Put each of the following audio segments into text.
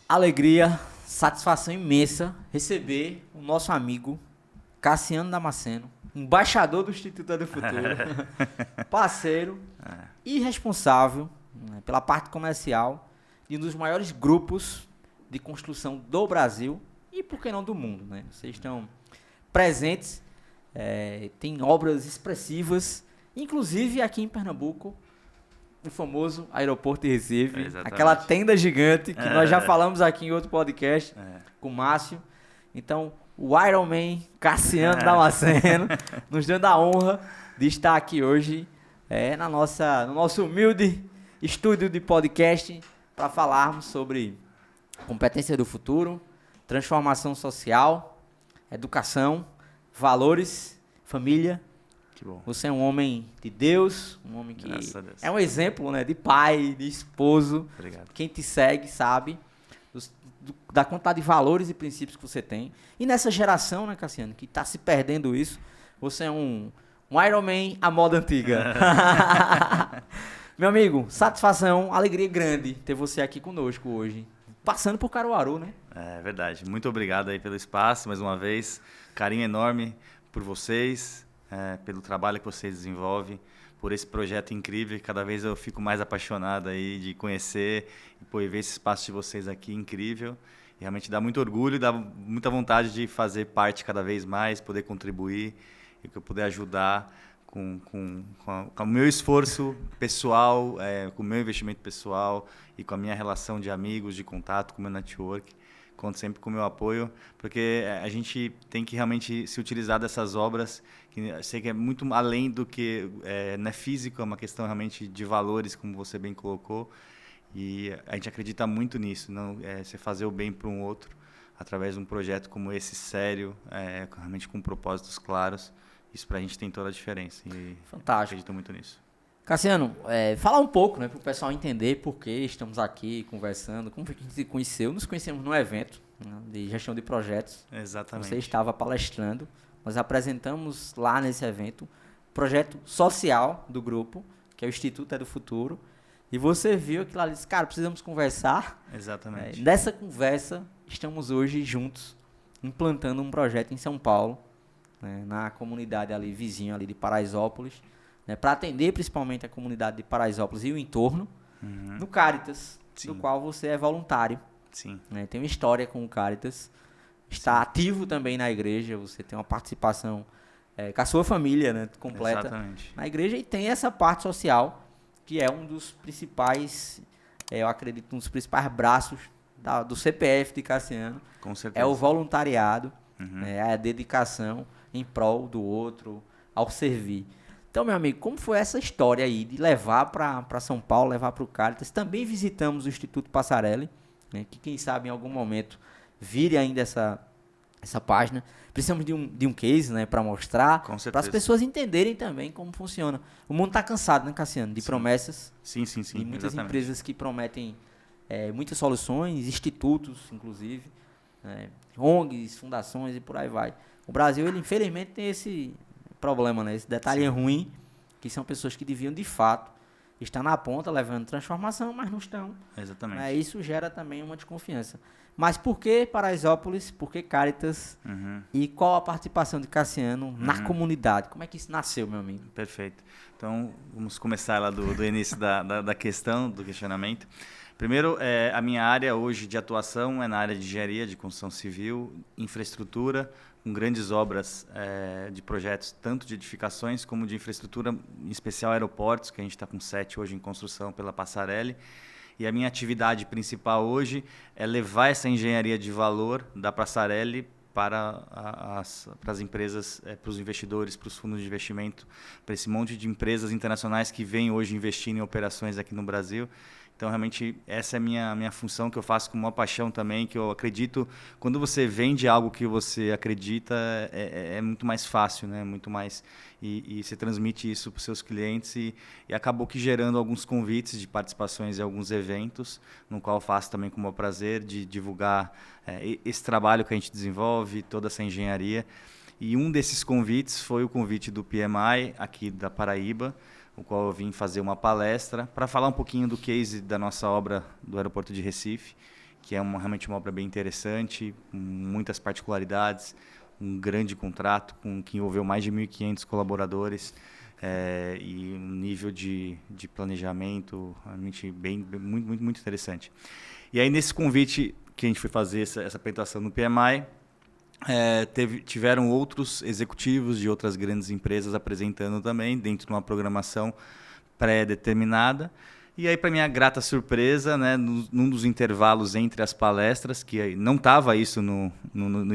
Alegria, satisfação imensa receber o nosso amigo Cassiano Damasceno, embaixador do Instituto do Futuro, parceiro e responsável, né, pela parte comercial de um dos maiores grupos de construção do Brasil e, por que não, do mundo. Né? Vocês estão presentes, tem obras expressivas, inclusive aqui em Pernambuco, o famoso aeroporto de Recife, aquela tenda gigante que nós já falamos aqui em outro podcast com o Márcio. Então, o Iron Man Cassiano Damasceno nos dando a honra de estar aqui hoje no nosso humilde estúdio de podcast para falarmos sobre competência do futuro, transformação social, educação, valores, família. Que bom. Você é um homem de Deus, um homem que é um exemplo, né, de pai, de esposo. Obrigado. Quem te segue sabe da quantidade de valores e princípios que você tem. E nessa geração, né, Cassiano, que está se perdendo isso, você é um Iron Man à moda antiga. Meu amigo, satisfação, alegria grande ter você aqui conosco hoje. Passando por Caruaru, né? É verdade. Muito obrigado aí pelo espaço, mais uma vez. Carinho enorme por vocês. Pelo trabalho que vocês desenvolvem, por esse projeto incrível. Cada vez eu fico mais apaixonado aí de conhecer e ver esse espaço de vocês aqui incrível. E realmente dá muito orgulho, dá muita vontade de fazer parte cada vez mais, poder contribuir e que eu puder ajudar com o meu esforço pessoal, com o meu investimento pessoal e com a minha relação de amigos, de contato, com o meu network. Conto sempre com o meu apoio, porque a gente tem que realmente se utilizar dessas obras, que eu sei que é muito além do que não é físico, é uma questão realmente de valores, como você bem colocou, e a gente acredita muito nisso, não você fazer o bem para um outro, através de um projeto como esse, sério, realmente com propósitos claros. Isso para a gente tem toda a diferença, e fantástico. Acredito muito nisso. Cassiano, falar um pouco, né, para o pessoal entender por que estamos aqui conversando, como foi que a gente se conheceu. Nos conhecemos num evento, né, de gestão de projetos. Exatamente. Você estava palestrando, nós apresentamos lá nesse evento o projeto social do grupo, que é o Instituto do Futuro, e você viu aquilo ali e disse, cara, precisamos conversar. Exatamente. Nessa conversa, estamos hoje juntos, implantando um projeto em São Paulo, né, na comunidade ali, vizinho ali de Paraisópolis, né, para atender principalmente a comunidade de Paraisópolis e o entorno, no Caritas, do qual você é voluntário. Sim. Né, tem uma história com o Caritas, está ativo também na igreja, você tem uma participação com a sua família, né, completa. Exatamente. Na igreja, e tem essa parte social, que é um dos principais, eu acredito, um dos principais braços do CPF de Cassiano. Com certeza. É o voluntariado, a dedicação em prol do outro, ao servir. Então, meu amigo, como foi essa história aí de levar para São Paulo, levar para o Caritas? Também visitamos o Instituto Passarelli, né, que quem sabe em algum momento vire ainda essa página. Precisamos de um case, né, para mostrar, para as pessoas entenderem também como funciona. O mundo está cansado, né, Cassiano, de promessas. Sim. E muitas Exatamente. empresas que prometem muitas soluções, institutos, inclusive, ONGs, fundações e por aí vai. O Brasil, ele infelizmente tem esse problema, né? Esse detalhe ruim, que são pessoas que deviam, de fato, estar na ponta, levando transformação, mas não estão. Exatamente. Isso gera também uma desconfiança. Mas por que Paraisópolis? Por que Caritas? E qual a participação de Cassiano na comunidade? Como é que isso nasceu, meu amigo? Perfeito. Então, vamos começar lá do início da questão, do questionamento. Primeiro, a minha área hoje de atuação é na área de engenharia, de construção civil, infraestrutura, com grandes obras de projetos, tanto de edificações como de infraestrutura, em especial aeroportos, que a gente está com 7 hoje em construção pela Passarelli. E a minha atividade principal hoje é levar essa engenharia de valor da Passarelli para as empresas, para os investidores, para os fundos de investimento, para esse monte de empresas internacionais que vêm hoje investindo em operações aqui no Brasil. Então, realmente, essa é a minha função, que eu faço com uma paixão também, que eu acredito. Quando você vende algo que você acredita, é muito mais fácil, né? Muito mais, e você transmite isso para os seus clientes, e acabou que gerando alguns convites de participações em alguns eventos, no qual eu faço também com o meu prazer de divulgar esse trabalho que a gente desenvolve, toda essa engenharia. E um desses convites foi o convite do PMI, aqui da Paraíba, o qual eu vim fazer uma palestra para falar um pouquinho do case da nossa obra do aeroporto de Recife, que é realmente uma obra bem interessante, com muitas particularidades, um grande contrato que envolveu mais de 1.500 colaboradores e um nível de planejamento realmente muito interessante. E aí, nesse convite que a gente foi fazer essa apresentação no PMI, tiveram outros executivos de outras grandes empresas apresentando também, dentro de uma programação pré-determinada. E aí, para minha grata surpresa, né, num dos intervalos entre as palestras, que não estava isso no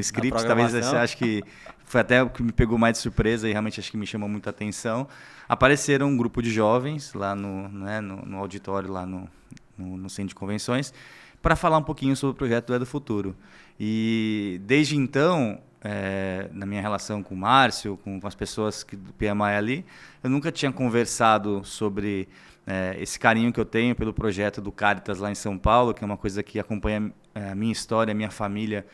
script, talvez você ache que foi até o que me pegou mais de surpresa e realmente acho que me chamou muita atenção, apareceram um grupo de jovens lá no auditório, lá no Centro de Convenções, para falar um pouquinho sobre o projeto do É do Futuro. E desde então, na minha relação com o Márcio, com as pessoas do PMI ali, eu nunca tinha conversado sobre esse carinho que eu tenho pelo projeto do Caritas lá em São Paulo, que é uma coisa que acompanha a minha história, a minha família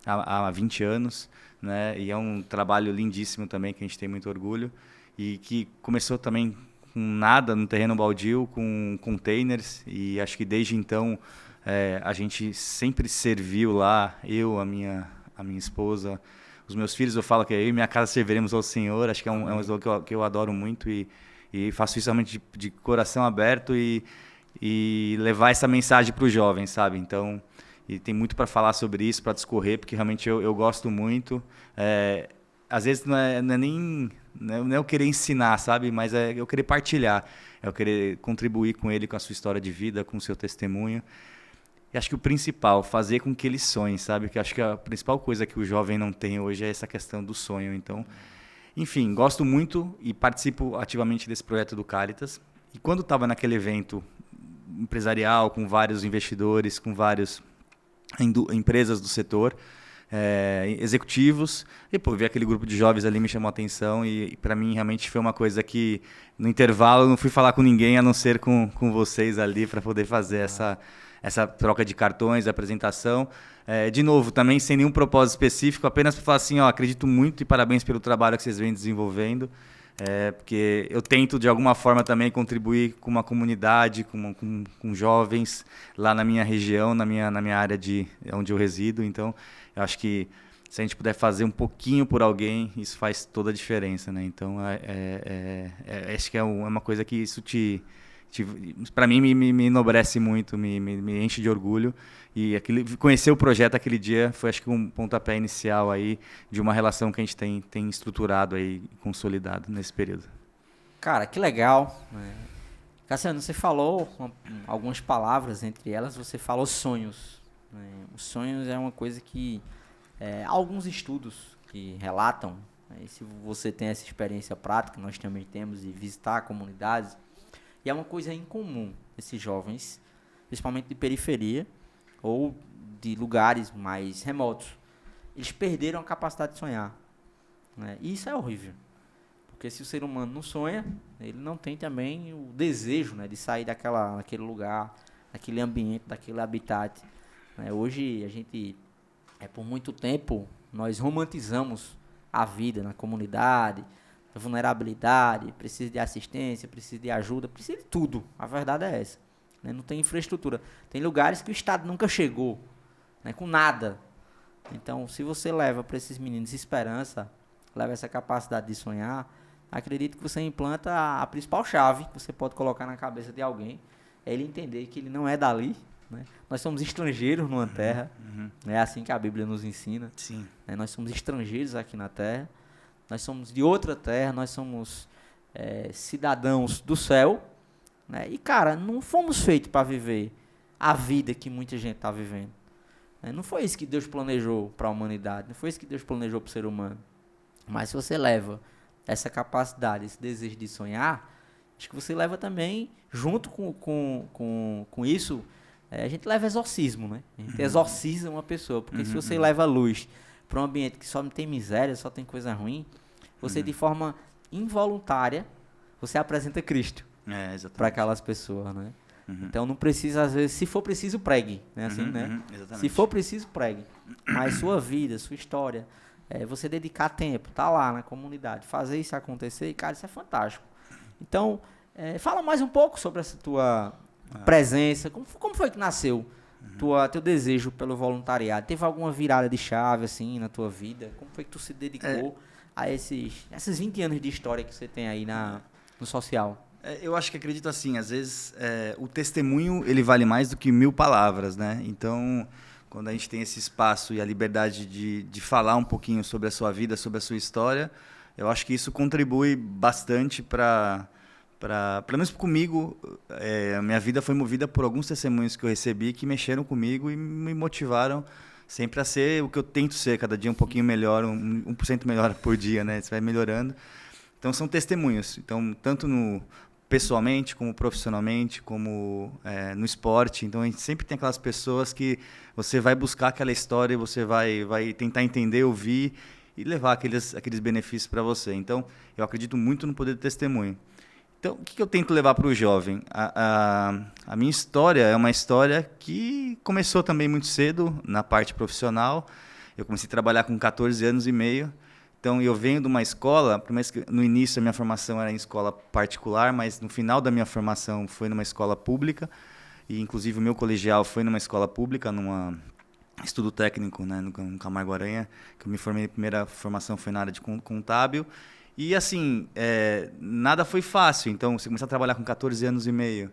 há 20 anos, né? E é um trabalho lindíssimo também, que a gente tem muito orgulho, e que começou também com nada, no terreno baldio, com containers, e acho que desde então a gente sempre serviu lá, eu, a minha esposa, os meus filhos, eu falo que eu e minha casa serviremos ao Senhor, acho que é um slogan que eu adoro muito e faço isso realmente de coração aberto e levar essa mensagem para os jovens, sabe? Então, e tem muito para falar sobre isso, para discorrer, porque realmente eu gosto muito. Às vezes não é nem não é eu querer ensinar, sabe? Mas é eu querer partilhar, é eu querer contribuir com ele, com a sua história de vida, com o seu testemunho. E acho que o principal, fazer com que ele sonhe, sabe? Que acho que a principal coisa que o jovem não tem hoje é essa questão do sonho. Então, enfim, gosto muito e participo ativamente desse projeto do Caritas. E quando estava naquele evento empresarial, com vários investidores, com várias empresas do setor, executivos, e ver aquele grupo de jovens ali me chamou a atenção e para mim realmente foi uma coisa que no intervalo eu não fui falar com ninguém a não ser com vocês ali para poder fazer essa troca de cartões, apresentação. De novo, também sem nenhum propósito específico, apenas para falar assim, acredito muito e parabéns pelo trabalho que vocês vêm desenvolvendo, porque eu tento de alguma forma também contribuir com uma comunidade, com jovens lá na minha região, na minha área onde eu resido. Então, eu acho que se a gente puder fazer um pouquinho por alguém, isso faz toda a diferença, né? Então, acho que é uma coisa que isso para mim me enobrece muito, me enche de orgulho. E conhecer o projeto aquele dia foi, acho que, um pontapé inicial aí de uma relação que a gente tem estruturado aí, consolidado nesse período. Cara, que legal. Cassiano, você falou algumas palavras, entre elas você falou sonhos. Os sonhos é uma coisa que há alguns estudos que relatam, e se você tem essa experiência prática, nós também temos, de visitar comunidades. E é uma coisa incomum, esses jovens, principalmente de periferia ou de lugares mais remotos, eles perderam a capacidade de sonhar. E isso é horrível, porque se o ser humano não sonha, ele não tem também o desejo, de sair daquele lugar, daquele ambiente, daquele habitat. Hoje, a gente, por muito tempo, nós romantizamos a vida na comunidade, a vulnerabilidade, precisa de assistência, precisa de ajuda, precisa de tudo. A verdade é essa. Não tem infraestrutura. Tem lugares que o Estado nunca chegou, com nada. Então, se você leva para esses meninos esperança, leva essa capacidade de sonhar, acredito que você implanta a principal chave que você pode colocar na cabeça de alguém, é ele entender que ele não é dali. Nós somos estrangeiros numa terra, é assim que a Bíblia nos ensina. Sim. Nós somos estrangeiros aqui na terra. Nós somos de outra terra, nós somos cidadãos do céu, e, cara, não fomos feitos para viver a vida que muita gente está vivendo. Não foi isso que Deus planejou para a humanidade, não foi isso que Deus planejou para o ser humano. Mas se você leva essa capacidade, esse desejo de sonhar, acho que você leva também, junto com isso, a gente leva exorcismo, A gente exorciza uma pessoa, porque se você leva luz para um ambiente que só tem miséria, só tem coisa ruim, você de forma involuntária, você apresenta Cristo para aquelas pessoas, Então não precisa, às vezes, se for preciso, pregue, Se for preciso, pregue. Mas sua vida, sua história, você dedicar tempo, tá lá na comunidade, fazer isso acontecer, e, cara, isso é fantástico. Então, fala mais um pouco sobre essa tua presença, como foi que nasceu teu desejo pelo voluntariado? Teve alguma virada de chave, assim, na tua vida? Como foi que tu se dedicou a esses 20 anos de história que você tem aí no social? Eu acho que acredito assim, às vezes o testemunho ele vale mais do que 1000 palavras, né? Então, quando a gente tem esse espaço e a liberdade de falar um pouquinho sobre a sua vida, sobre a sua história, eu acho que isso contribui bastante pelo menos comigo, a minha vida foi movida por alguns testemunhos que eu recebi que mexeram comigo e me motivaram sempre a ser o que eu tento ser, cada dia um pouquinho melhor, 1% melhor por dia, né? Você vai melhorando. Então, são testemunhos. Então, tanto pessoalmente, como profissionalmente, como no esporte. Então, a gente sempre tem aquelas pessoas que você vai buscar aquela história, você vai tentar entender, ouvir e levar aqueles benefícios para você. Então, eu acredito muito no poder do testemunho. Então, o que eu tento levar para o jovem? A minha história é uma história que começou também muito cedo, na parte profissional. Eu comecei a trabalhar com 14 anos e meio. Então, eu venho de uma escola, no início a minha formação era em escola particular, mas no final da minha formação foi numa escola pública. E, inclusive, o meu colegial foi numa escola pública, num estudo técnico, né, no Camargo Aranha, que eu me formei, a primeira formação foi na área de contábil. E, assim, nada foi fácil. Então, você começar a trabalhar com 14 anos e meio,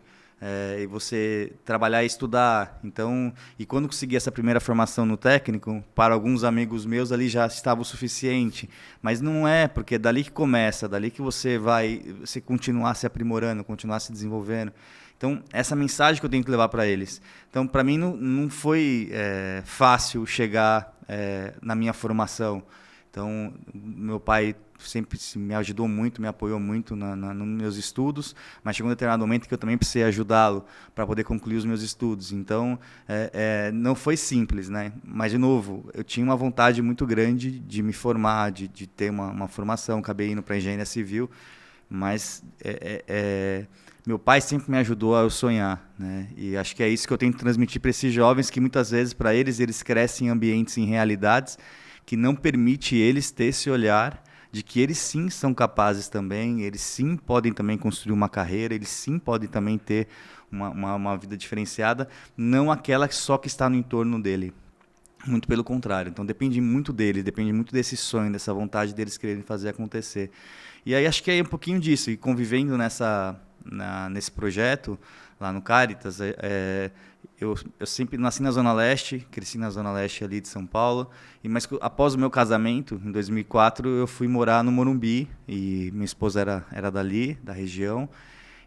e você trabalhar e estudar. Então, e quando consegui essa primeira formação no técnico, para alguns amigos meus ali já estava o suficiente. Mas não é, porque é dali que começa, dali que você continuar se aprimorando, continuar se desenvolvendo. Então, essa mensagem que eu tenho que levar para eles. Então, para mim, não foi fácil chegar na minha formação. Então, meu pai sempre me ajudou muito, me apoiou muito nos meus estudos, mas chegou um determinado momento que eu também precisei ajudá-lo para poder concluir os meus estudos. Então, não foi simples, né? Mas, de novo, eu tinha uma vontade muito grande de me formar, de ter uma formação. Acabei indo para engenharia civil, mas meu pai sempre me ajudou a eu sonhar, né? E acho que é isso que eu tento transmitir para esses jovens, que muitas vezes, para eles crescem em ambientes, em realidades, que não permite eles ter esse olhar de que eles sim são capazes também, eles sim podem também construir uma carreira, eles sim podem também ter uma vida diferenciada, não aquela só que está no entorno dele. Muito pelo contrário. Então depende muito deles, depende muito desse sonho, dessa vontade deles quererem fazer acontecer. E aí acho que é um pouquinho disso, e convivendo nesse projeto, lá no Caritas, eu sempre nasci na Zona Leste, cresci na Zona Leste ali de São Paulo, mas após o meu casamento, em 2004, eu fui morar no Morumbi, e minha esposa era dali, da região,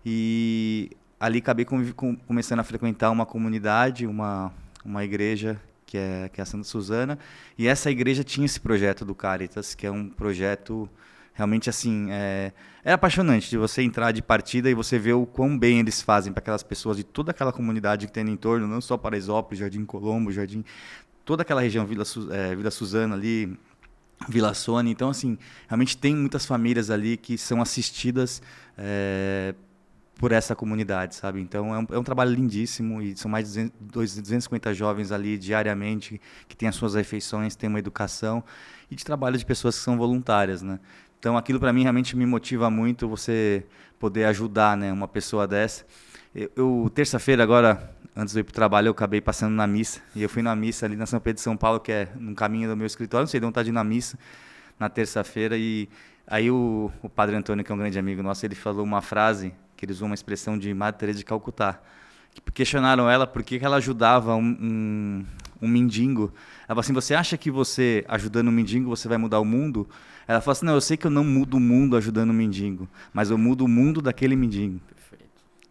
e ali acabei começando a frequentar uma comunidade, uma igreja, que é a Santa Susana, e essa igreja tinha esse projeto do Caritas, que é um projeto realmente assim, é apaixonante de você entrar de partida e você ver o quão bem eles fazem para aquelas pessoas de toda aquela comunidade que tem no entorno, não só Paraisópolis, Jardim Colombo, toda aquela região, Vila Suzana ali, Vila Sônia. Então, assim, realmente tem muitas famílias ali que são assistidas por essa comunidade, sabe? Então, é um trabalho lindíssimo, e são mais de 250 jovens ali diariamente, que têm as suas refeições, têm uma educação, e de trabalho de pessoas que são voluntárias, né? Então, aquilo para mim realmente me motiva muito, você poder ajudar, né, uma pessoa dessa. Terça-feira agora, antes de ir para o trabalho, eu acabei passando na missa, e eu fui na missa ali na São Pedro de São Paulo, que é no caminho do meu escritório, não sei de onde está de ir na missa, na terça-feira, e aí o Padre Antônio, que é um grande amigo nosso, ele falou uma frase, que ele usou uma expressão de Madre Teresa de Calcutá, que questionaram ela por que ela ajudava um mendigo. Ela falou assim, você acha que você ajudando um mendigo você vai mudar o mundo? Ela falou assim, não, eu sei que eu não mudo o mundo ajudando um mendigo, mas eu mudo o mundo daquele mendigo. Perfeito.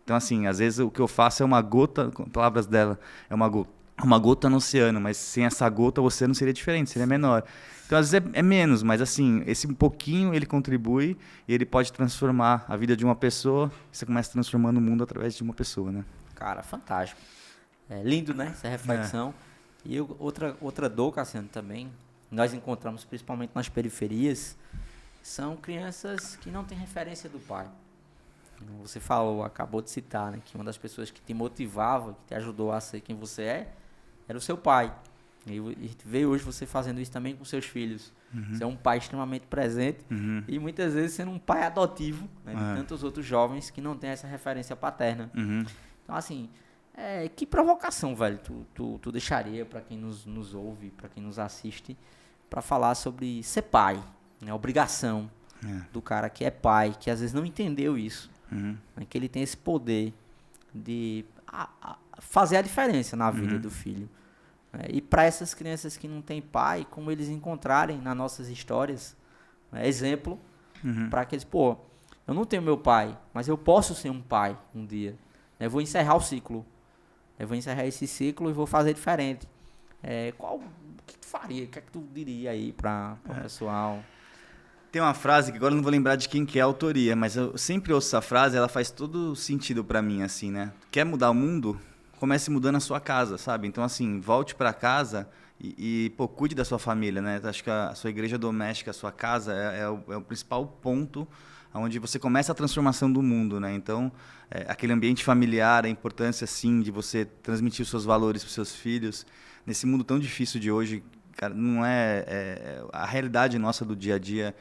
Então, assim, às vezes o que eu faço é uma gota, com palavras dela, é uma gota no oceano, mas sem essa gota o oceano seria diferente, seria menor. Então, às vezes é menos, mas assim, esse um pouquinho ele contribui e ele pode transformar a vida de uma pessoa, e você começa transformando o mundo através de uma pessoa, né? Cara, fantástico. É lindo, né, essa reflexão. E outra dor, Cassiano, também, nós encontramos principalmente nas periferias, são crianças que não têm referência do pai. Você acabou de citar, né, que uma das pessoas que te motivava, que te ajudou a ser quem você era o seu pai. E veio hoje você fazendo isso também com seus filhos. Uhum. Você é um pai extremamente presente, uhum, e muitas vezes sendo um pai adotivo, né, de tantos outros jovens que não têm essa referência paterna. Uhum. Então, assim, Que provocação, velho, tu deixaria para quem nos ouve, para quem nos assiste, para falar sobre ser pai, né? A obrigação do cara que é pai, que às vezes não entendeu isso, né? Que ele tem esse poder de fazer a diferença na vida do filho. E para essas crianças que não têm pai, como eles encontrarem nas nossas histórias, né? Exemplo para aqueles, pô, eu não tenho meu pai, mas eu posso ser um pai um dia. Eu vou encerrar o ciclo. Eu vou encerrar esse ciclo e vou fazer diferente. O que tu faria? O que é que tu diria aí para o pessoal? Tem uma frase que agora eu não vou lembrar de quem que é a autoria, mas eu sempre ouço essa frase, ela faz todo sentido para mim, assim, né? Quer mudar o mundo? Comece mudando a sua casa, sabe? Então, assim, volte para casa pô, cuide da sua família, né? Acho que a sua igreja doméstica, a sua casa é o principal ponto onde você começa a transformação do mundo, né? Então, aquele ambiente familiar, a importância, sim, de você transmitir os seus valores para os seus filhos. Nesse mundo tão difícil de hoje, cara, não a realidade nossa do dia a dia,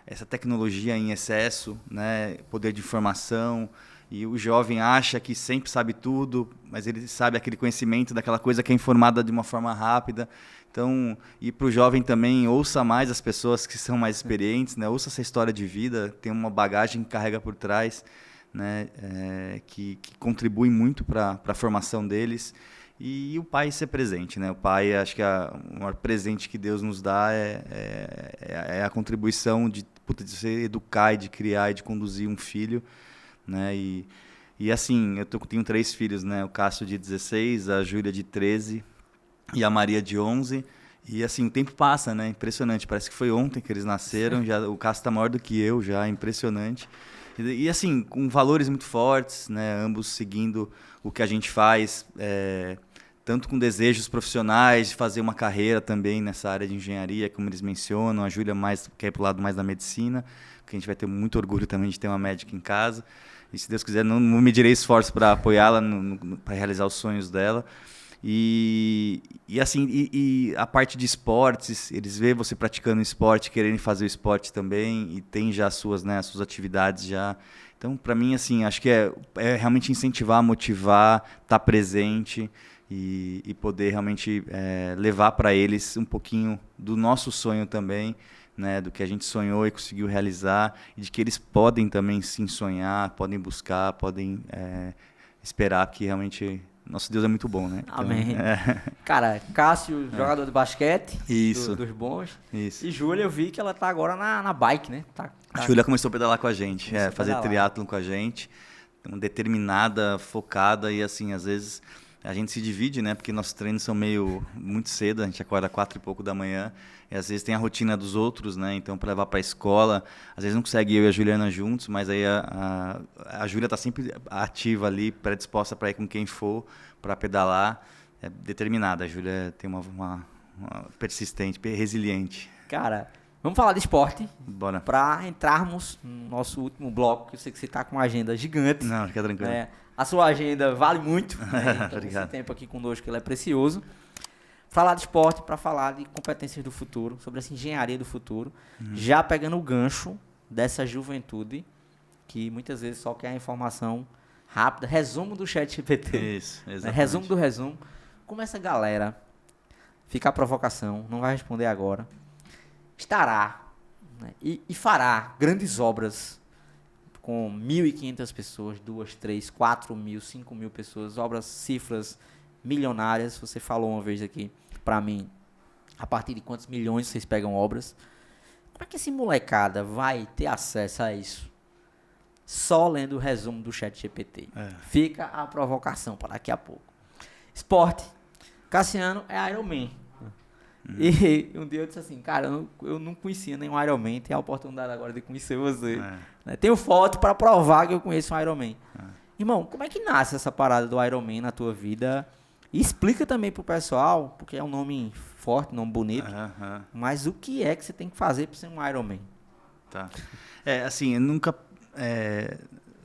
essa tecnologia em excesso, né? Poder de informação, e o jovem acha que sempre sabe tudo, mas ele sabe aquele conhecimento daquela coisa que é informada de uma forma rápida. Então, e para o jovem também, ouça mais as pessoas que são mais experientes, né? Ouça essa história de vida, tem uma bagagem que carrega por trás, né? Que contribui muito para a formação deles. E o pai ser presente, né? O pai, acho que o maior presente que Deus nos dá é a contribuição de você educar, e de criar e de conduzir um filho, né? E assim, tenho 3 filhos, né? O Cássio de 16, a Júlia de 13 e a Maria de 11. E assim, o tempo passa, né? Impressionante. Parece que foi ontem que eles nasceram. Já, o Cássio está maior do que eu, já, impressionante. E assim, com valores muito fortes, né? Ambos seguindo o que a gente faz, tanto com desejos profissionais de fazer uma carreira também nessa área de engenharia, como eles mencionam. A Júlia quer ir para o lado mais da medicina, que a gente vai ter muito orgulho também de ter uma médica em casa. E se Deus quiser, não medirei esforço para apoiá-la para realizar os sonhos dela. E a parte de esportes, eles veem você praticando esporte, querendo fazer o esporte também, e tem já as suas atividades já. Então, para mim, assim, acho que é realmente incentivar, motivar, estar presente e poder realmente levar para eles um pouquinho do nosso sonho também, né, do que a gente sonhou e conseguiu realizar, e de que eles podem também sim sonhar, podem buscar, podem esperar, que realmente nosso Deus é muito bom, né? Então, amém. Cara, Cássio, jogador de basquete, isso, dos bons. Isso. E Júlia, eu vi que ela tá agora na bike, né? A Júlia começou a pedalar com a gente, fazer triatlon com a gente, determinada, focada, e assim, às vezes a gente se divide, né? Porque nossos treinos são muito cedo, a gente acorda 4 e pouco da manhã, e às vezes tem a rotina dos outros, né? Então, para levar para a escola, às vezes não consegue eu e a Juliana juntos, mas aí a Júlia está sempre ativa ali, predisposta para ir com quem for, para pedalar, determinada. A Júlia tem uma persistente, resiliente. Cara, vamos falar de esporte. Bora. Para entrarmos no nosso último bloco, que eu sei que você está com uma agenda gigante. Não, fica tranquilo. A sua agenda vale muito, né? Então, esse tempo aqui conosco ele é precioso. Falar de esporte para falar de competências do futuro, sobre essa engenharia do futuro, já pegando o gancho dessa juventude que muitas vezes só quer a informação rápida, resumo do ChatGPT. Isso, exatamente. Né? Resumo do resumo. Como essa galera, fica a provocação, não vai responder agora, estará, né, e fará grandes obras com 1.500 pessoas, 2, 3, 4 mil, 5 mil pessoas, obras, cifras milionárias. Você falou uma vez aqui para mim, a partir de quantos milhões vocês pegam obras. Como é que esse molecada vai ter acesso a isso? Só lendo o resumo do ChatGPT. Fica a provocação para daqui a pouco. Esporte. Cassiano é Iron Man. E um dia eu disse assim, cara, eu não conhecia nenhum Iron Man, tenho a oportunidade agora de conhecer você. Né? Tenho foto para provar que eu conheço um Iron Man. Irmão, como é que nasce essa parada do Iron Man na tua vida? E explica também pro pessoal, porque é um nome forte, nome bonito, mas o que é que você tem que fazer para ser um Iron Man? Tá. Assim, eu nunca...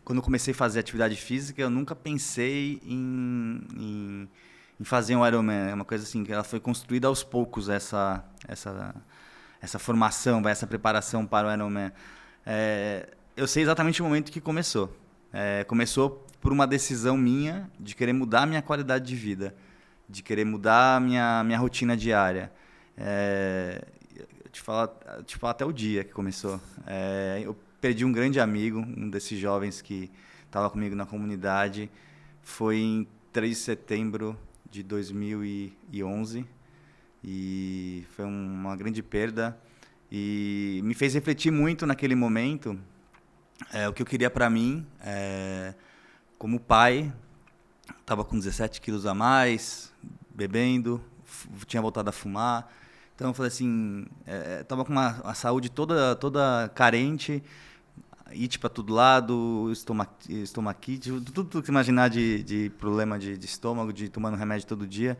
quando eu comecei a fazer atividade física, eu nunca pensei em fazer um Ironman. É uma coisa assim, que ela foi construída aos poucos, essa formação, essa preparação para o Ironman. Eu sei exatamente o momento que começou. começou por uma decisão minha de querer mudar a minha qualidade de vida, de querer mudar a minha rotina diária. Te falar até o dia que começou. Eu perdi um grande amigo, um desses jovens que estava comigo na comunidade. Foi em 3 de setembro de 2011 e foi uma grande perda. E me fez refletir muito naquele momento o que eu queria para mim. Como pai, estava com 17 quilos a mais, bebendo, tinha voltado a fumar. Então eu falei assim, estava com a saúde toda carente, it para todo lado, estomaquite, tudo que imaginar de problema de estômago, de tomando remédio todo dia.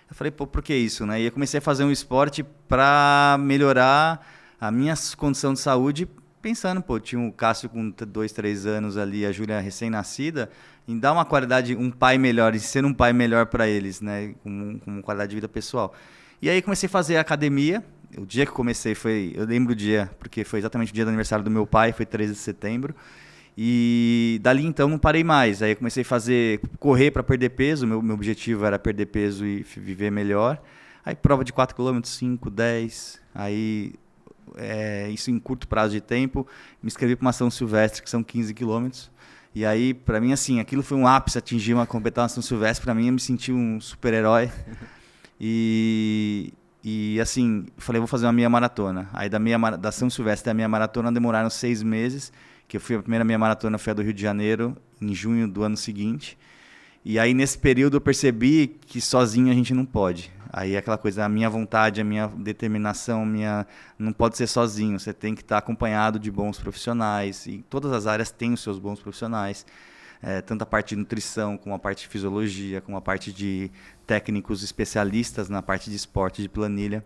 Eu falei, pô, por que isso, né? E eu comecei a fazer um esporte para melhorar a minha condição de saúde, pensando, pô, tinha o Cássio com 2, 3 anos ali, a Júlia recém-nascida, em dar uma qualidade, um pai melhor, em ser um pai melhor para eles, né? Com qualidade de vida pessoal. E aí comecei a fazer academia. O dia que comecei eu lembro o dia, porque foi exatamente o dia do aniversário do meu pai, foi 13 de setembro. E dali então não parei mais. Aí eu comecei a correr para perder peso. Meu objetivo era perder peso e viver melhor. Aí prova de 4 km, 5, 10. Aí isso em curto prazo de tempo. Me inscrevi para uma São Silvestre, que são 15 km. E aí, para mim, assim, aquilo foi um ápice, atingir completar uma São Silvestre. Para mim, eu me senti um super-herói. E assim, falei, vou fazer uma meia maratona. Aí da São Silvestre até a meia maratona demoraram 6 meses. Que a primeira meia maratona foi a do Rio de Janeiro, em junho do ano seguinte. E aí, nesse período, eu percebi que sozinho a gente não pode. Aí, aquela coisa, a minha vontade, a minha determinação, não pode ser sozinho. Você tem que estar acompanhado de bons profissionais. E todas as áreas têm os seus bons profissionais. Tanto a parte de nutrição, como a parte de fisiologia, como a parte de técnicos especialistas na parte de esporte, de planilha.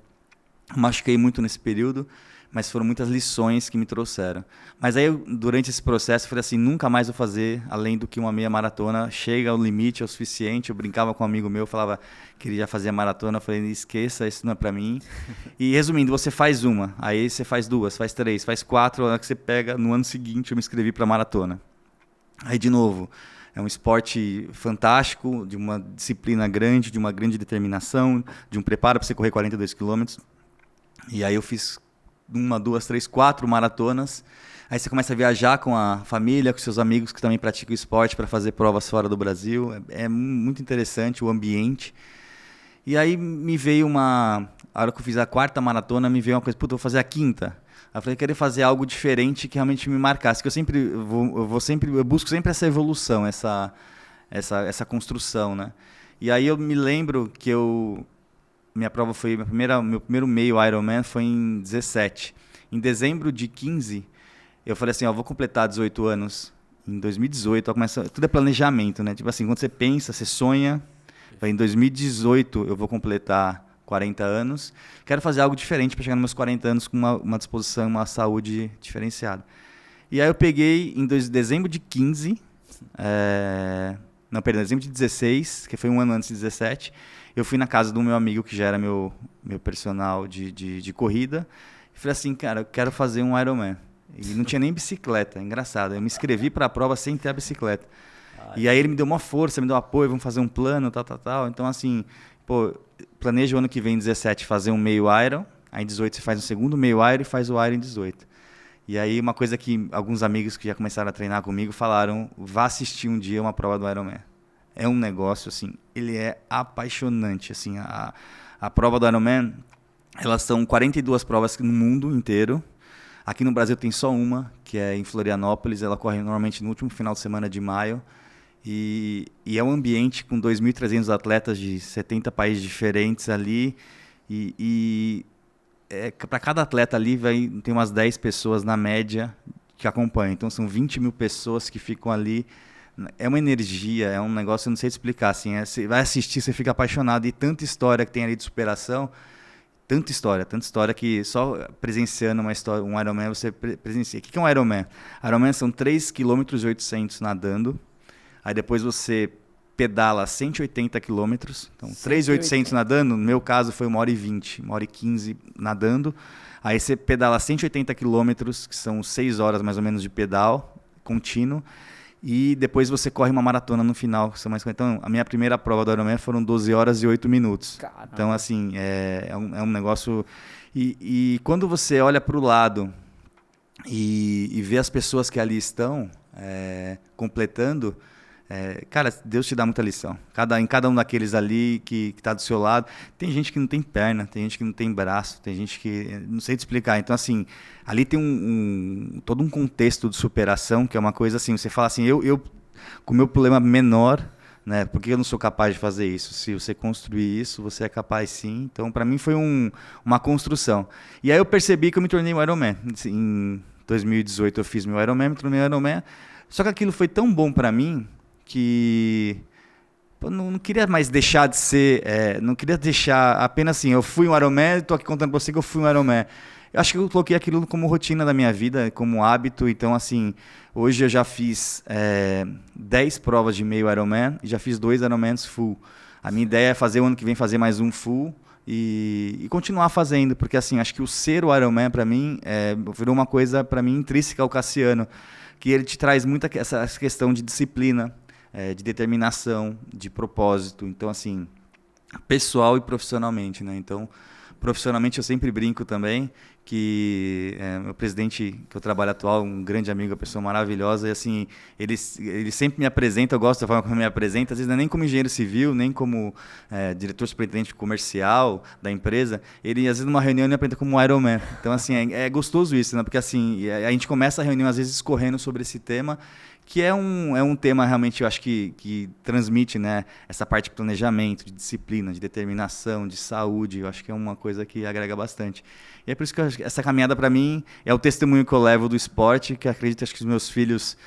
Machuquei muito nesse período, mas foram muitas lições que me trouxeram. Mas aí, durante esse processo, eu falei assim, nunca mais vou fazer além do que uma meia maratona. Chega ao limite, é o suficiente. Eu brincava com um amigo meu, falava que ele já fazia maratona. Eu falei, esqueça, isso não é para mim. E resumindo, você faz uma, aí você faz 2, faz 3, faz 4. A hora que você pega, no ano seguinte, eu me inscrevi para maratona. Aí, de novo, é um esporte fantástico, de uma disciplina grande, de uma grande determinação, de um preparo para você correr 42 quilômetros. E aí eu fiz 1, 2, 3, 4 maratonas. Aí você começa a viajar com a família, com seus amigos que também praticam esporte para fazer provas fora do Brasil. É muito interessante o ambiente. E aí me veio a hora que eu fiz a 4ª maratona, me veio uma coisa, puta, eu vou fazer a 5ª. Aí eu falei, eu queria fazer algo diferente que realmente me marcasse. Que eu busco sempre essa evolução, essa construção, né? E aí eu me lembro que minha prova foi, meu primeiro meio Ironman foi em 17. Em dezembro de 15, eu falei assim, vou completar 18 anos. Em 2018, tudo é planejamento, né? Tipo assim, quando você pensa, você sonha. Em 2018 eu vou completar 40 anos. Quero fazer algo diferente para chegar nos meus 40 anos com uma disposição, uma saúde diferenciada. E aí eu peguei em dezembro de 15, dezembro de 16, que foi um ano antes de 17, eu fui na casa do meu amigo, que já era meu personal de corrida, e falei assim, cara, eu quero fazer um Ironman. E não tinha nem bicicleta, engraçado. Eu me inscrevi para a prova sem ter a bicicleta. E aí ele me deu uma força, me deu um apoio, vamos fazer um plano, tal. Então, assim, planeja o ano que vem, em 17, fazer um meio Iron. Aí em 18 você faz um segundo meio Iron e faz o Iron em 18. E aí uma coisa que alguns amigos que já começaram a treinar comigo falaram, vá assistir um dia uma prova do Ironman. É um negócio, assim, ele é apaixonante, assim, a prova do Ironman, elas são 42 provas no mundo inteiro. Aqui no Brasil tem só uma, que é em Florianópolis, ela corre normalmente no último final de semana de maio. E é um ambiente com 2.300 atletas de 70 países diferentes ali. Para cada atleta ali tem umas 10 pessoas na média que acompanham. Então são 20 mil pessoas que ficam ali. É uma energia, é um negócio, eu não sei te explicar. Assim, você vai assistir, você fica apaixonado. E tanta história que tem ali de superação. Tanta história que só presenciando um Ironman você presencia. O que é um Ironman? Ironman são 3,8 km nadando. Aí depois você pedala 180 km. Então, 3.800 nadando. No meu caso foi 1h20, 1h15 nadando. Aí você pedala 180 km, que são 6 horas mais ou menos de pedal contínuo. e depois você corre uma maratona no final. Então, a minha primeira prova do Ironman foram 12 horas e 8 minutos. Caramba. Então, assim, é um negócio... E quando você olha para o lado e vê as pessoas que ali estão completando, cara, Deus te dá muita lição. Em cada um daqueles ali que está do seu lado, tem gente que não tem perna, tem gente que não tem braço, tem gente que não sei te explicar. Então, assim, ali tem todo um contexto de superação, que é uma coisa assim, você fala assim, eu com o meu problema menor, né, por que eu não sou capaz de fazer isso? Se você construir isso, você é capaz sim. Então, para mim foi uma construção. E aí eu percebi que eu me tornei um Ironman. Em 2018 eu fiz meu Ironman, me tornei um Ironman. Só que aquilo foi tão bom para mim que eu não queria mais deixar de ser, não queria deixar apenas assim, eu fui um Ironman, estou aqui contando para você que eu fui um Ironman. Eu acho que eu coloquei aquilo como rotina da minha vida, como hábito. Então, assim, hoje eu já fiz 10 provas de meio Ironman e já fiz 2 Ironmans full. A minha ideia é fazer o ano que vem fazer mais um full e continuar fazendo, porque assim, acho que o ser o Ironman para mim virou uma coisa para mim intrínseca ao Cassiano, que ele te traz muita essa questão de disciplina, de determinação, de propósito. Então, assim, pessoal e profissionalmente, né? Então, profissionalmente eu sempre brinco também que meu presidente que eu trabalho atual, um grande amigo, uma pessoa maravilhosa, e assim, ele sempre me apresenta, eu gosto da forma como ele me apresenta, às vezes não é nem como engenheiro civil, nem como diretor superintendente comercial da empresa, ele às vezes numa reunião ele me apresenta como um Ironman. Então assim, é gostoso isso, né? Porque assim, a gente começa a reunião às vezes escorrendo sobre esse tema, que é um tema realmente, eu acho que transmite, né, essa parte de planejamento, de disciplina, de determinação, de saúde. Eu acho que é uma coisa que agrega bastante. E é por isso que essa caminhada, para mim, é o testemunho que eu levo do esporte, que acredito acho que os meus filhos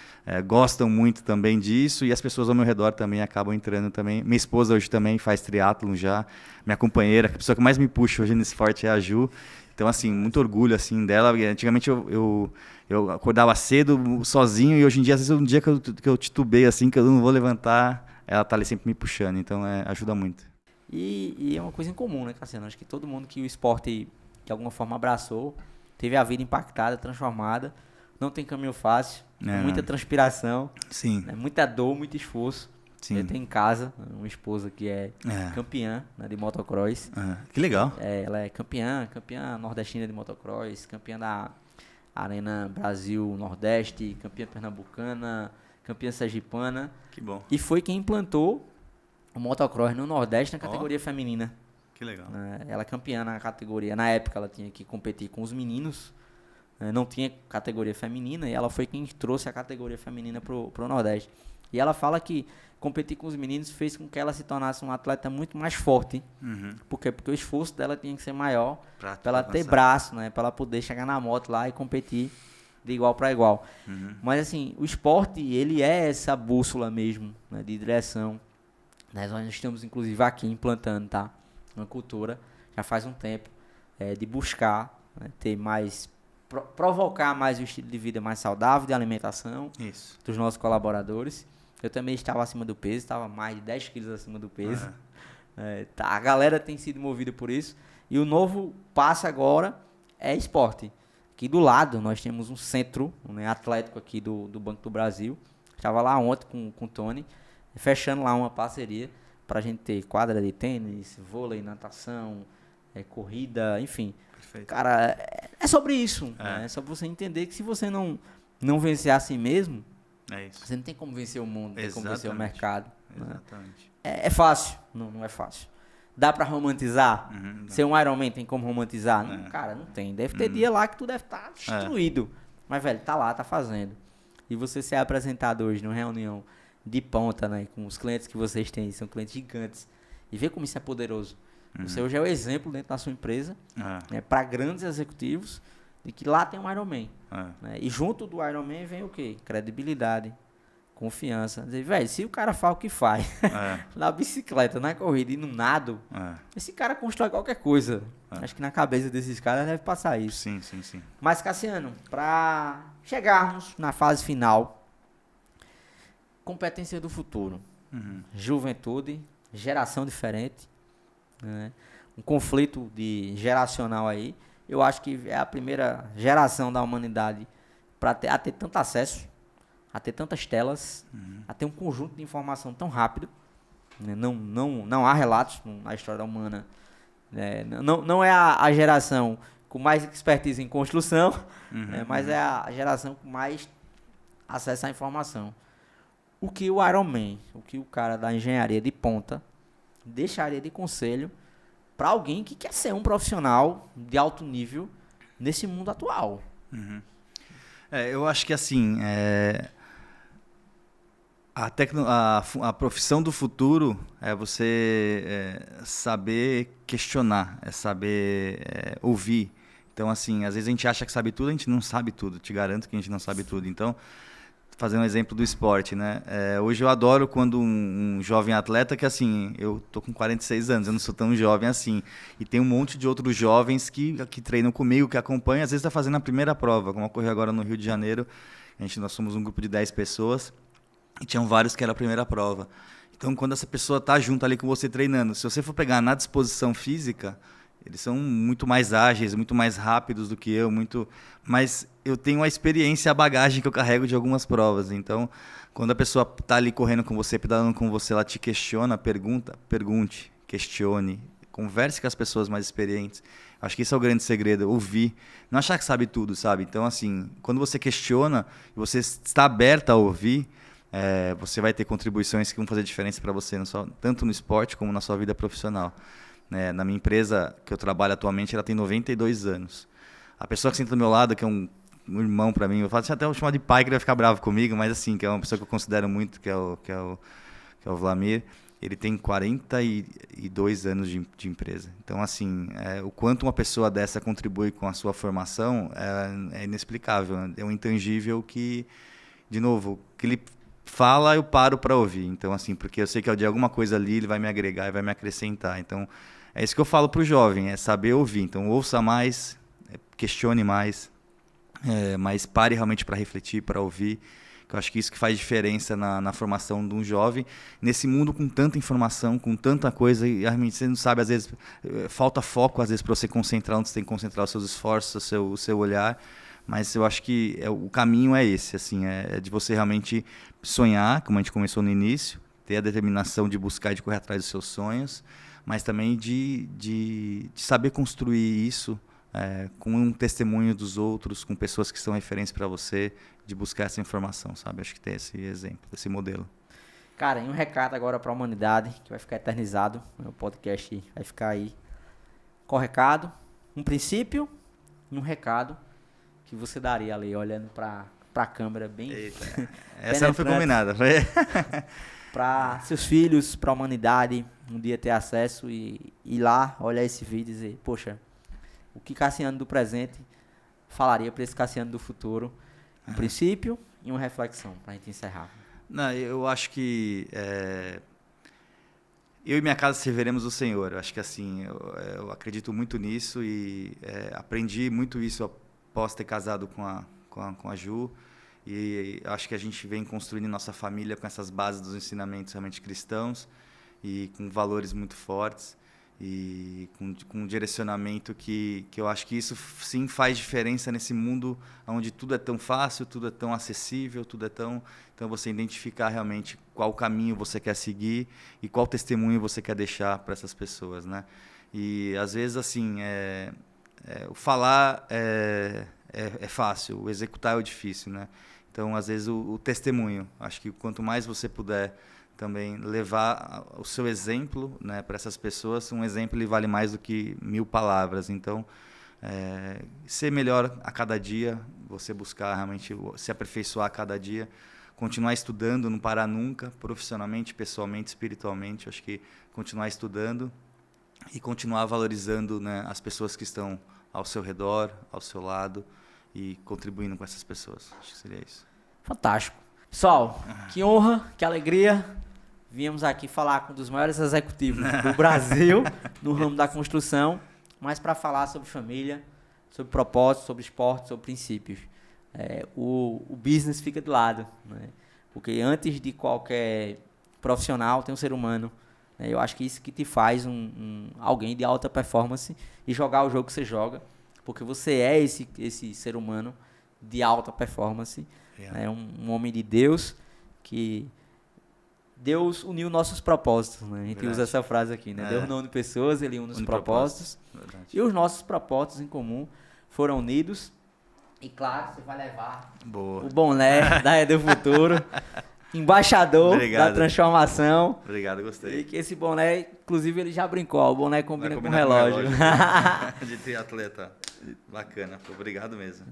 gostam muito também disso, e as pessoas ao meu redor também acabam entrando também. Minha esposa hoje também faz triatlon já, minha companheira, a pessoa que mais me puxa hoje no esporte é a Ju. Então, assim, muito orgulho assim dela. Antigamente eu acordava cedo, sozinho, e hoje em dia, às vezes, um dia que eu titubei, assim, que eu não vou levantar, ela tá ali sempre me puxando. Então, ajuda muito. E é uma coisa em comum, né, Cassiano? Acho que todo mundo que o esporte, de alguma forma, abraçou, teve a vida impactada, transformada. Não tem caminho fácil, muita transpiração, Sim. Né, muita dor, muito esforço. Sim. Eu tenho em casa uma esposa que é campeã, né, de motocross. Que legal. Ela é campeã nordestina de motocross, campeã da Arena Brasil Nordeste, campeã pernambucana, campeã sergipana. Que bom. E foi quem implantou o motocross no Nordeste na categoria feminina. Que legal. Ela é campeã na categoria. Na época ela tinha que competir com os meninos, não tinha categoria feminina, e ela foi quem trouxe a categoria feminina pro Nordeste. E ela fala que competir com os meninos fez com que ela se tornasse um atleta muito mais forte. Uhum. Por quê? Porque o esforço dela tinha que ser maior para ela ter avançar. braço, né? Para ela poder chegar na moto lá e competir de igual para igual. Uhum. Mas assim, o esporte, ele é essa bússola mesmo, né, de direção. Nós estamos inclusive aqui implantando, tá? Uma cultura, já faz um tempo, de buscar, né, ter mais, provocar mais o estilo de vida mais saudável, de alimentação. Isso. Dos nossos colaboradores. Eu também estava acima do peso, estava mais de 10 quilos acima do peso. A galera tem sido movida por isso. E o novo passo agora é esporte. Aqui do lado nós temos um centro, né, atlético aqui do Banco do Brasil. Estava lá ontem com o Tony, fechando lá uma parceria para a gente ter quadra de tênis, vôlei, natação, corrida, enfim. Perfeito. Cara, é sobre isso. Né? É sobre você entender que se você não vencer a si mesmo, isso. Você não tem como vencer o mundo, não tem como Exatamente. vencer o mercado. Exatamente. Né? É fácil? Não é fácil. Dá pra romantizar? Ser um Ironman tem como romantizar? Não, cara, não tem. Deve ter dia lá que tu deve estar destruído. Mas, velho, tá lá, tá fazendo. E você ser apresentado hoje numa reunião de ponta, né? Com os clientes que vocês têm, são clientes gigantes. E ver como isso é poderoso. Você hoje é o exemplo dentro da sua empresa, né, para grandes executivos, de que lá tem um Ironman. Né? E junto do Ironman vem o quê? Credibilidade, confiança. Dizer, velho, se o cara faz o que faz na bicicleta, na corrida e no nado, esse cara constrói qualquer coisa. Acho que na cabeça desses caras deve passar isso. Sim. Mas, Cassiano, para chegarmos na fase final, competência do futuro. Juventude, geração diferente, né? Um conflito geracional aí. Eu acho que é a primeira geração da humanidade a ter tanto acesso a ter tantas telas, a ter um conjunto de informação tão rápido. Né? Não há relatos na história humana. Não é a geração com mais expertise em construção, mas é a geração com mais acesso à informação. O que o Iron Man, o que o cara da engenharia de ponta deixaria de conselho para alguém que quer ser um profissional de alto nível nesse mundo atual? Eu acho que assim, a profissão do futuro é você saber questionar, é saber ouvir. Então, assim, às vezes a gente acha que sabe tudo, a gente não sabe tudo. Te garanto que a gente não sabe tudo. Então, fazer um exemplo do esporte, né? Hoje eu adoro quando um jovem atleta, que assim, eu tô com 46 anos, eu não sou tão jovem assim, e tem um monte de outros jovens que treinam comigo, que acompanham, às vezes está fazendo a primeira prova, como ocorreu agora no Rio de Janeiro. Nós somos um grupo de 10 pessoas, e tinham vários que era a primeira prova. Então, quando essa pessoa tá junto ali com você treinando, se você for pegar na disposição física, eles são muito mais ágeis, muito mais rápidos do que eu, mas eu tenho a experiência, a bagagem que eu carrego de algumas provas. Então, quando a pessoa está ali correndo com você, pedalando com você, ela te questiona, pergunte, questione, converse com as pessoas mais experientes. Acho que esse é o grande segredo, ouvir. Não achar que sabe tudo, sabe? Então, assim, quando você questiona e você está aberta a ouvir, você vai ter contribuições que vão fazer diferença para você, tanto no esporte como na sua vida profissional. Na minha empresa que eu trabalho atualmente, ela tem 92 anos. A pessoa que senta do meu lado, que é um irmão para mim, eu falo, até vou chamar de pai, que ele vai ficar bravo comigo, mas assim, que é uma pessoa que eu considero muito, que é o Vlamir, ele tem 42 anos de empresa. Então, assim, o quanto uma pessoa dessa contribui com a sua formação é inexplicável. É um intangível que, de novo, que ele fala, eu paro para ouvir. Então, assim, porque eu sei que de alguma coisa ali ele vai me agregar e vai me acrescentar. Então, é isso que eu falo para o jovem, é saber ouvir. Então, ouça mais, questione mais, mas pare realmente para refletir, para ouvir. Eu acho que isso que faz diferença na formação de um jovem. Nesse mundo com tanta informação, com tanta coisa, e realmente você não sabe, às vezes, falta foco, às vezes, para você concentrar onde você tem que concentrar os seus esforços, o seu olhar. Mas eu acho que o caminho é esse, assim, é de você realmente sonhar, como a gente começou no início, ter a determinação de buscar e de correr atrás dos seus sonhos, mas também de saber construir isso com um testemunho dos outros, com pessoas que são referências para você, de buscar essa informação, sabe? Acho que tem esse exemplo, esse modelo. Cara, e um recado agora para a humanidade, que vai ficar eternizado, o podcast vai ficar aí. Qual recado? Um princípio e um recado que você daria ali, olhando para a câmera bem... Eita, essa não foi combinada. Para seus filhos, para a humanidade, um dia ter acesso e ir lá, olhar esse vídeo e dizer, poxa, o que Cassiano do presente falaria para esse Cassiano do futuro? Um princípio e uma reflexão, para a gente encerrar. Não, eu acho que eu e minha casa serviremos o Senhor. Eu acho que assim, eu acredito muito nisso e aprendi muito isso após ter casado com a Ju. E acho que a gente vem construindo nossa família com essas bases dos ensinamentos realmente cristãos e com valores muito fortes e com um direcionamento que eu acho que isso sim faz diferença nesse mundo onde tudo é tão fácil, tudo é tão acessível, tudo é tão... Então, você identificar realmente qual caminho você quer seguir e qual testemunho você quer deixar para essas pessoas, né? E, às vezes, assim, o falar é fácil, o executar é o difícil, né? Então, às vezes, o testemunho. Acho que quanto mais você puder também levar o seu exemplo, né, para essas pessoas, um exemplo ele vale mais do que 1000 palavras. Então, ser melhor a cada dia, você buscar realmente se aperfeiçoar a cada dia, continuar estudando, não parar nunca, profissionalmente, pessoalmente, espiritualmente. Acho que continuar estudando e continuar valorizando, né, as pessoas que estão ao seu redor, ao seu lado e contribuindo com essas pessoas. Acho que seria isso. Fantástico. Pessoal, que honra, que alegria. Viemos aqui falar com um dos maiores executivos do Brasil no ramo da construção, mas para falar sobre família, sobre propósito, sobre esporte, sobre princípios. O business fica de lado, né? Porque antes de qualquer profissional tem um ser humano. Né? Eu acho que isso que te faz alguém de alta performance e jogar o jogo que você joga, porque você é esse ser humano de alta performance. É um homem de Deus que Deus uniu nossos propósitos, né? A gente Verdade. usa essa frase aqui, né? Deus não une pessoas, ele une os propósitos. Verdade. E os nossos propósitos em comum foram unidos. E claro, você vai levar Boa. o boné da Edu Futuro, embaixador Obrigado. da transformação. Obrigado, gostei. E que esse boné, inclusive, ele já brincou, ó, o boné combina com o Combina relógio. De triatleta. Bacana, obrigado mesmo.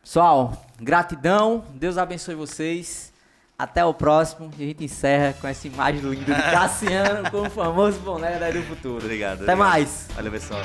Pessoal, gratidão, Deus abençoe vocês. Até o próximo. E a gente encerra com essa imagem linda de Cassiano com o famoso boné da Edu Futuro. Obrigado. Até mais. Valeu, pessoal.